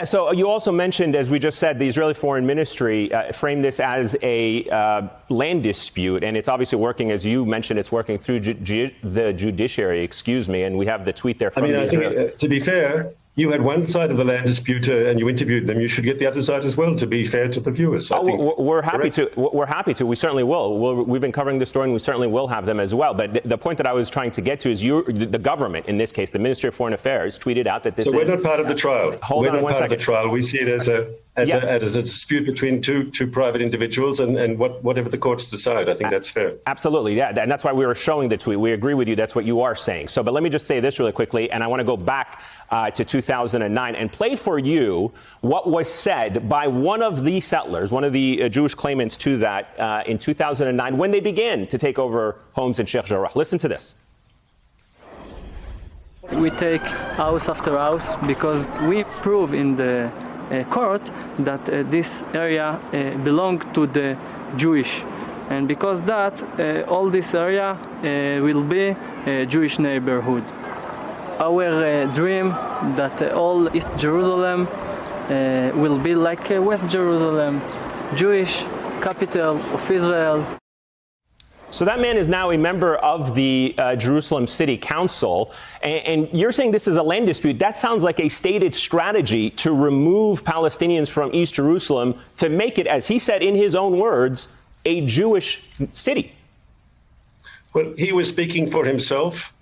So you also mentioned, as we just said, the Israeli Foreign Ministry framed this as a land dispute, and it's obviously working, as you mentioned, it's working through the judiciary, and we have the tweet there from I think, to be fair, you had one side of the land dispute and you interviewed them. You should get the other side as well, to be fair to the viewers. We're happy to. We're happy to. We certainly will. We've been covering this story, and we certainly will have them as well. But the point that I was trying to get to is the government, in this case, the Ministry of Foreign Affairs, tweeted out that this is... So we're not part of the trial. We're not part of the trial. We see it as a dispute between two private individuals and whatever the courts decide. I think that's fair. Absolutely, yeah. And that's why we were showing the tweet. We agree with you. That's what you are saying. So, but let me just say this really quickly, and I want to go back to 2009 and play for you what was said by one of the settlers, one of the Jewish claimants to that in 2009 when they began to take over homes in Sheikh Jarrah. Listen to this. We take house after house because we prove in the court that this area belonged to the Jewish, and because that all this area will be a Jewish neighborhood. Our dream that all East Jerusalem will be like West Jerusalem, Jewish capital of Israel. So that man is now a member of the Jerusalem City Council, and you're saying this is a land dispute. That sounds like a stated strategy to remove Palestinians from East Jerusalem to make it, as he said in his own words, a Jewish city. Well, he was speaking for himself.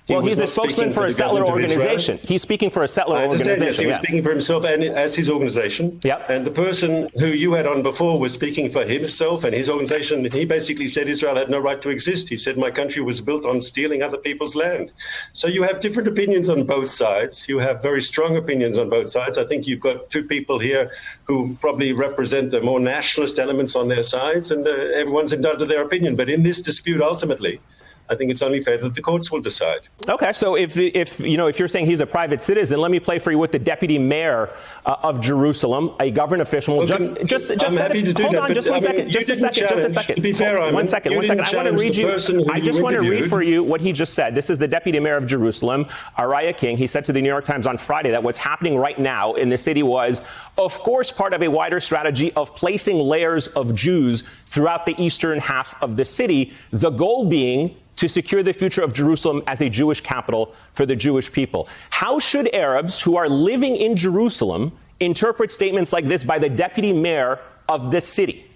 Well, he's a spokesman for a settler organization. He's speaking for a settler organization. Yes, he was speaking for himself and as his organization. Yep. And the person who you had on before was speaking for himself and his organization. He basically said Israel had no right to exist. He said my country was built on stealing other people's land. So you have different opinions on both sides. You have very strong opinions on both sides. I think you've got two people here who probably represent the more nationalist elements on their sides, and everyone's entitled to their opinion. But in this dispute, ultimately, I think it's only fair that the courts will decide. Okay, so if you're saying he's a private citizen, let me play for you what the deputy mayor of Jerusalem, a government official, I'm happy to do hold that, on, just one second. Just a second. To be fair, one second. I want to read you. I just want to read for you what he just said. This is the deputy mayor of Jerusalem, Araya King. He said to the New York Times on Friday that what's happening right now in the city was, of course, part of a wider strategy of placing layers of Jews throughout the eastern half of the city, the goal being to secure the future of Jerusalem as a Jewish capital for the Jewish people. How should Arabs who are living in Jerusalem interpret statements like this by the deputy mayor of this city?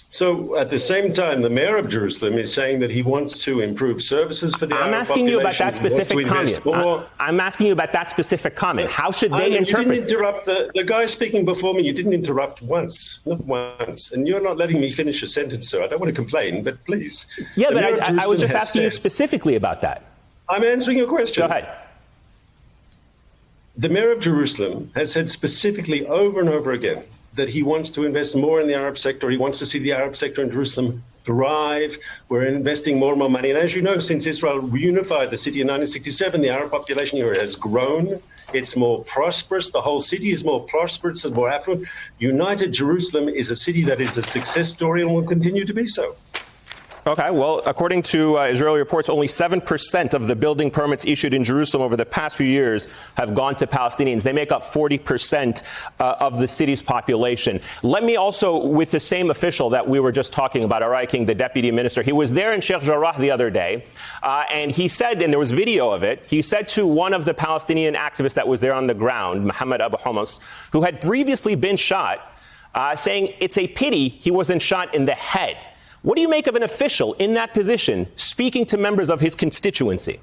So at the same time, the mayor of Jerusalem is saying that he wants to improve services for the Arab population. I'm asking you about that specific comment. I'm asking you about that specific comment. How should they interpret? You didn't interrupt the guy speaking before me. You didn't interrupt once, not once. And you're not letting me finish a sentence, sir. I don't want to complain, but please. Yeah, but I was just asking you specifically about that. I'm answering your question. Go ahead. The mayor of Jerusalem has said specifically over and over again that he wants to invest more in the Arab sector. He wants to see the Arab sector in Jerusalem thrive. We're investing more and more money. And as you know, since Israel reunified the city in 1967, the Arab population here has grown. It's more prosperous. The whole city is more prosperous and more affluent. United Jerusalem is a city that is a success story and will continue to be so. Okay, well, according to Israeli reports, only 7% of the building permits issued in Jerusalem over the past few years have gone to Palestinians. They make up 40% of the city's population. Let me also, with the same official that we were just talking about, Araya King, the deputy minister, he was there in Sheikh Jarrah the other day, and he said, and there was video of it, he said to one of the Palestinian activists that was there on the ground, Mohammed Abu Hummus, who had previously been shot, saying it's a pity he wasn't shot in the head. What do you make of an official in that position speaking to members of his constituency?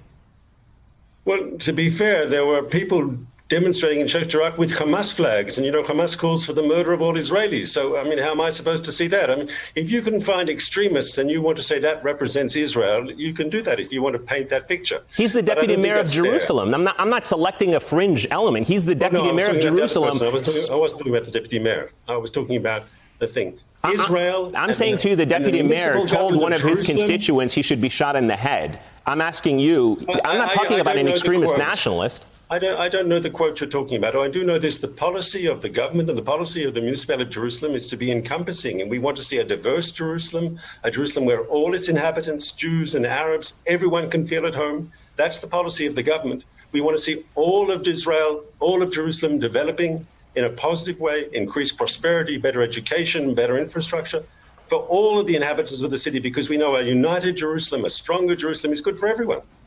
Well, to be fair, there were people demonstrating in Sheikh Jarrah with Hamas flags. And, you know, Hamas calls for the murder of all Israelis. So, I mean, how am I supposed to see that? I mean, if you can find extremists and you want to say that represents Israel, you can do that if you want to paint that picture. He's the deputy mayor of Jerusalem. I'm not selecting a fringe element. He's the deputy mayor of Jerusalem. I wasn't talking about the deputy mayor. I was talking about the thing. Israel. I'm saying to you, the deputy mayor told one of his constituents he should be shot in the head. I'm asking you, I'm not talking about an extremist nationalist. I don't know the quote you're talking about. I do know this. The policy of the government and the policy of the municipality of Jerusalem is to be encompassing. And we want to see a diverse Jerusalem, a Jerusalem where all its inhabitants, Jews and Arabs, everyone can feel at home. That's the policy of the government. We want to see all of Israel, all of Jerusalem developing in a positive way, increase prosperity, better education, better infrastructure for all of the inhabitants of the city, because we know a united Jerusalem, a stronger Jerusalem is good for everyone.